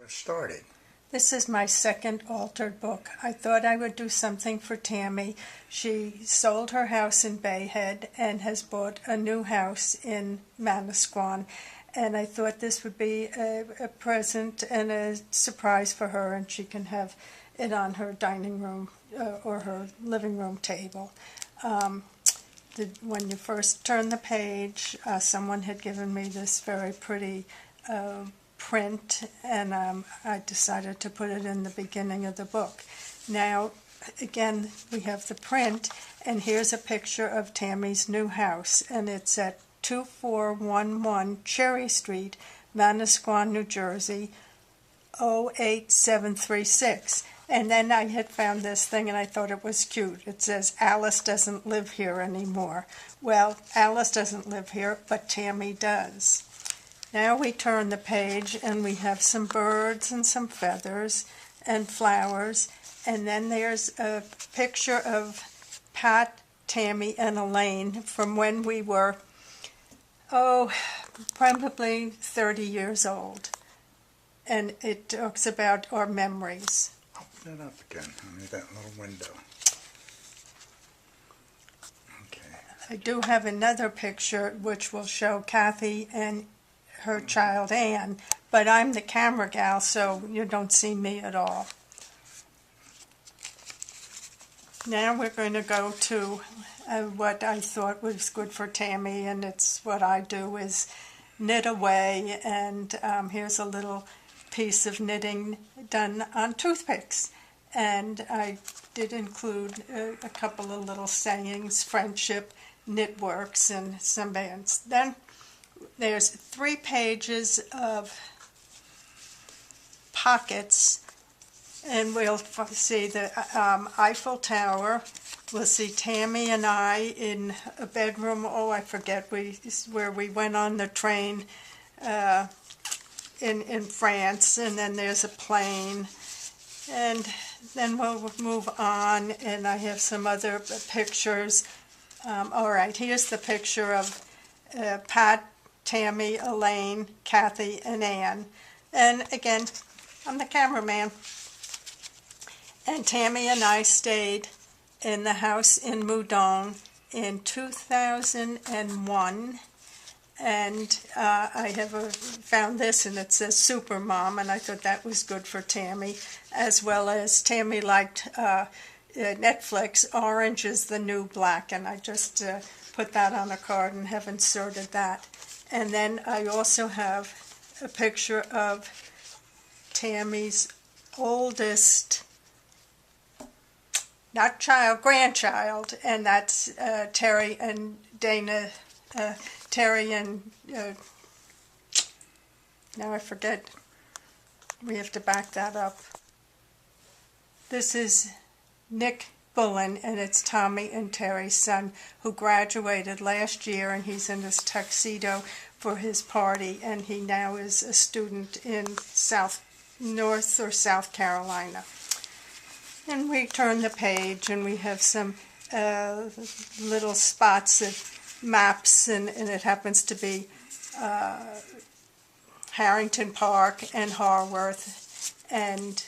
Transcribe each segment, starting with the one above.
started. This is my second altered book. I thought I would do something for Tami. She sold her house in Bayhead and has bought a new house in Manasquan. And I thought this would be a present and a surprise for her, and she can have it on her dining room or her living room table. When you first turn the page, someone had given me this very pretty print, and I decided to put it in the beginning of the book. Now, again, we have the print, and here's a picture of Tami's new house, and it's at 2411 Cherry Street, Manasquan, New Jersey, 08736. And then I had found this thing, and I thought it was cute. It says, Alice doesn't live here anymore. Well, Alice doesn't live here, but Tami does. Now we turn the page, and we have some birds and some feathers and flowers. And then there's a picture of Pat, Tami, and Elaine from when we were, probably 30 years old. And it talks about our memories. Open it up again. I need that little window. Okay. I do have another picture which will show Kathy and her child Anne, but I'm the camera gal, so you don't see me at all. Now we're going to go to what I thought was good for Tami, and it's what I do is knit away, and here's a little piece of knitting done on toothpicks. And I did include a couple of little sayings, friendship, knit works, and some bands. Then there's 3 pages of pockets, and we'll see the Eiffel Tower. We'll see Tami and I in a bedroom. I forget where we went on the train in France, and then there's a plane, and then we'll move on, and I have some other pictures. All right, here's the picture of Pat, Tami, Elaine, Kathy, and Anne. And again, I'm the cameraman. And Tami and I stayed in the house in Moudon in 2001. And I have found this, and it says Super Mom, and I thought that was good for Tami, as well as Tami liked Netflix, Orange is the New Black, and I just put that on a card and have inserted that. And then I also have a picture of Tami's oldest, not child, grandchild, and that's Terry and Dana. Terry and, now I forget, we have to back that up. This is Nick Bullen, and it's Tami and Terry's son, who graduated last year, and he's in his tuxedo for his party, and he now is a student in North or South Carolina. And we turn the page, and we have some little spots of maps, and it happens to be Harrington Park and Harworth, and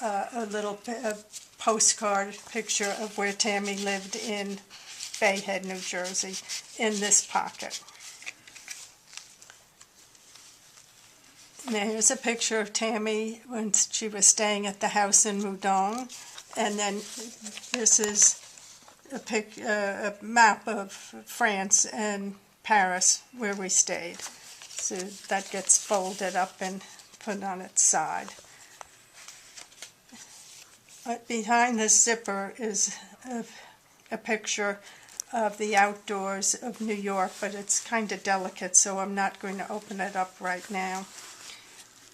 a little postcard picture of where Tami lived in Bayhead, New Jersey, in this pocket. Now here's a picture of Tami when she was staying at the house in Moudon, and then this is a map of France and Paris where we stayed. So that gets folded up and put on its side. Behind this zipper is a picture of the outdoors of New York, but it's kind of delicate, so I'm not going to open it up right now.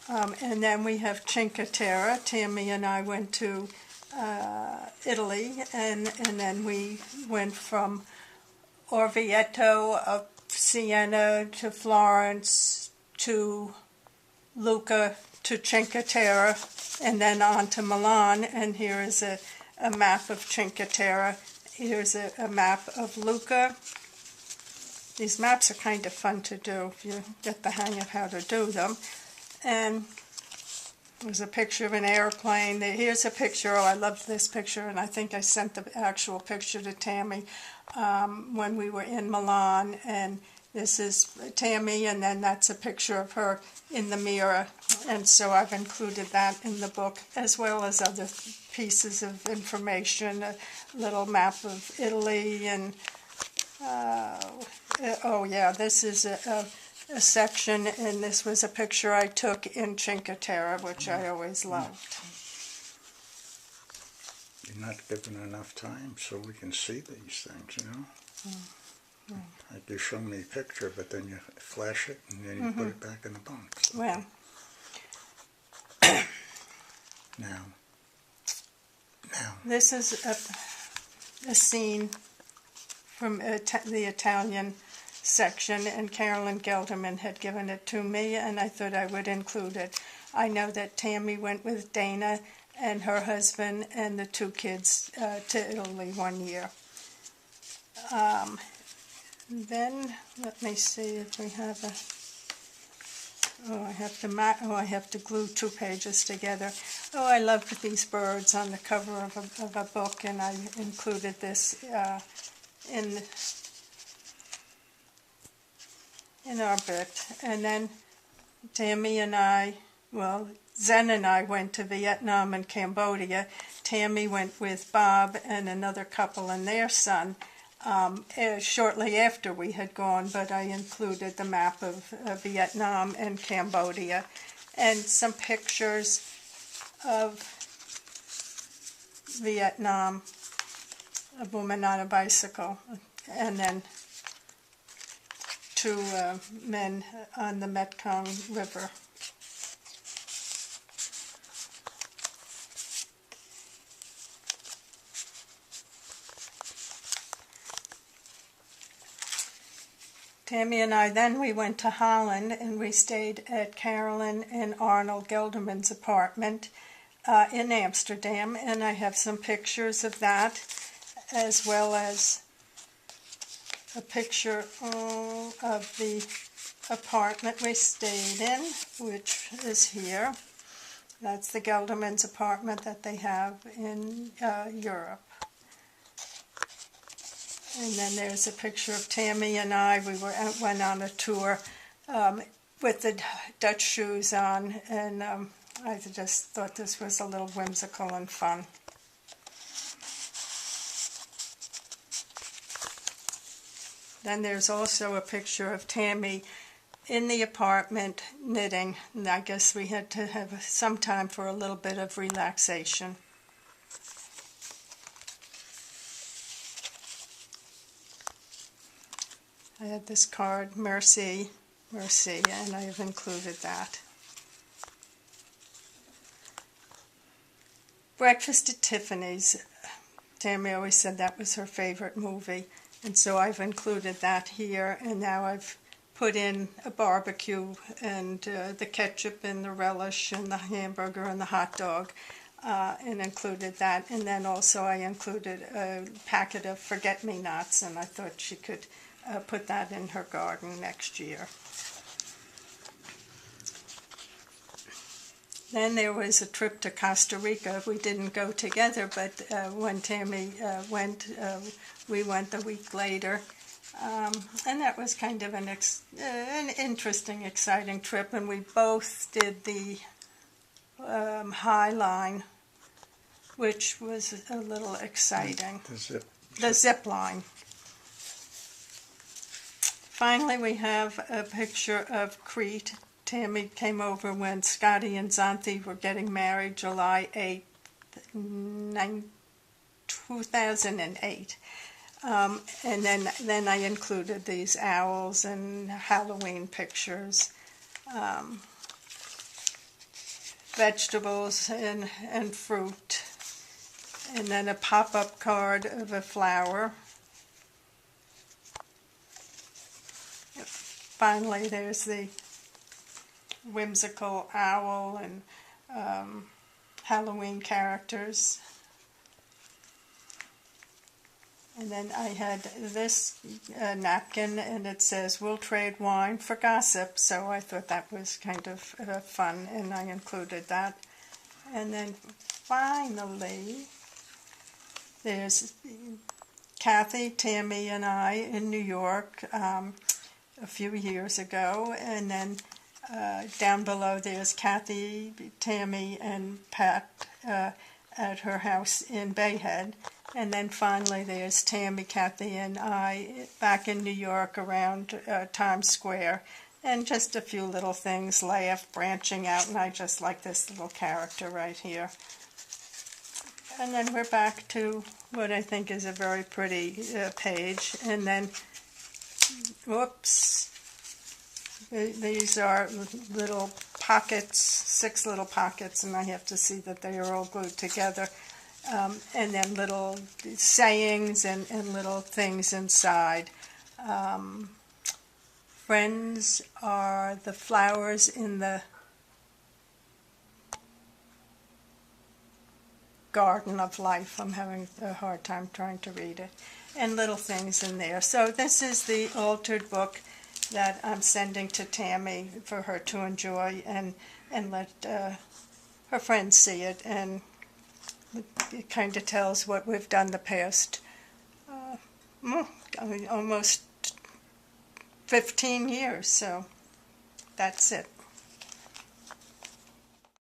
And then we have Cinque Terre. Tami and I went to Italy, and then we went from Orvieto up Siena to Florence to Lucca to Cinque Terre, and then on to Milan. And here is a map of Cinque Terre. Here's a map of Lucca. These maps are kind of fun to do if you get the hang of how to do them. And There's a picture of an airplane. Here's a picture. Oh, I love this picture, and I think I sent the actual picture to Tammy when we were in Milan. And this is Tammy, and then that's a picture of her in the mirror. And so I've included that in the book, as well as other pieces of information, a little map of Italy, and oh yeah, this is a section, and this was a picture I took in Cinque Terre, which I always loved. You're not given enough time so we can see these things, you know? Like you show me a picture, but then you flash it, and then you put it back in the box. Well, Now, this is a scene from the Italian section, and Carolyn Gelderman had given it to me, and I thought I would include it. I know that Tami went with Dana and her husband and the 2 kids to Italy one year. Then, let me see if we have a... I have to glue 2 pages together. Oh, I love these birds on the cover of a book, and I included this in our bit. And then Tammy and I, well, Zen and I went to Vietnam and Cambodia. Tammy went with Bob and another couple and their son shortly after we had gone, but I included the map of Vietnam and Cambodia and some pictures of Vietnam, a woman on a bicycle, and then 2 men on the Mekong River. Tammy and I, then we went to Holland, and we stayed at Carolyn and Arnold Gelderman's apartment in Amsterdam, and I have some pictures of that, as well as a picture of the apartment we stayed in, which is here. That's the Gelderman's apartment that they have in Europe. And then there's a picture of Tammy and I. We went on a tour with the Dutch shoes on, and I just thought this was a little whimsical and fun. Then there's also a picture of Tammy in the apartment knitting, and I guess we had to have some time for a little bit of relaxation. I had this card, Merci, Merci, and I have included that. Breakfast at Tiffany's. Tammy always said that was her favorite movie, and so I've included that here, and now I've put in a barbecue and the ketchup and the relish and the hamburger and the hot dog, and included that. And then also I included a packet of forget-me-nots, and I thought she could put that in her garden next year. Then there was a trip to Costa Rica. We didn't go together, but when Tammy went, we went the week later. And that was kind of an interesting, exciting trip, and we both did the High Line, which was a little exciting. The zip line. Finally, we have a picture of Crete. Tammy came over when Scotty and Zanthi were getting married, July 8th, 2008. And then I included these owls and Halloween pictures, vegetables and fruit, and then a pop-up card of a flower. Finally, there's the whimsical owl and Halloween characters. And then I had this napkin, and it says, "We'll trade wine for gossip," so I thought that was kind of fun, and I included that. And then finally, there's Kathy, Tammy, and I in New York a few years ago. And then down below there's Kathy, Tammy, and Pat at her house in Bayhead. And then finally there's Tammy, Kathy, and I back in New York around Times Square. And just a few little things, laugh, branching out, and I just like this little character right here. And then we're back to what I think is a very pretty page. And then, whoops, these are little pockets, 6 little pockets, and I have to see that they are all glued together. And then little sayings and little things inside. Friends are the flowers in the garden of life. I'm having a hard time trying to read it. And little things in there. So this is the altered book that I'm sending to Tammy for her to enjoy and let her friends see it. And it kind of tells what we've done the past almost 15 years. So that's it.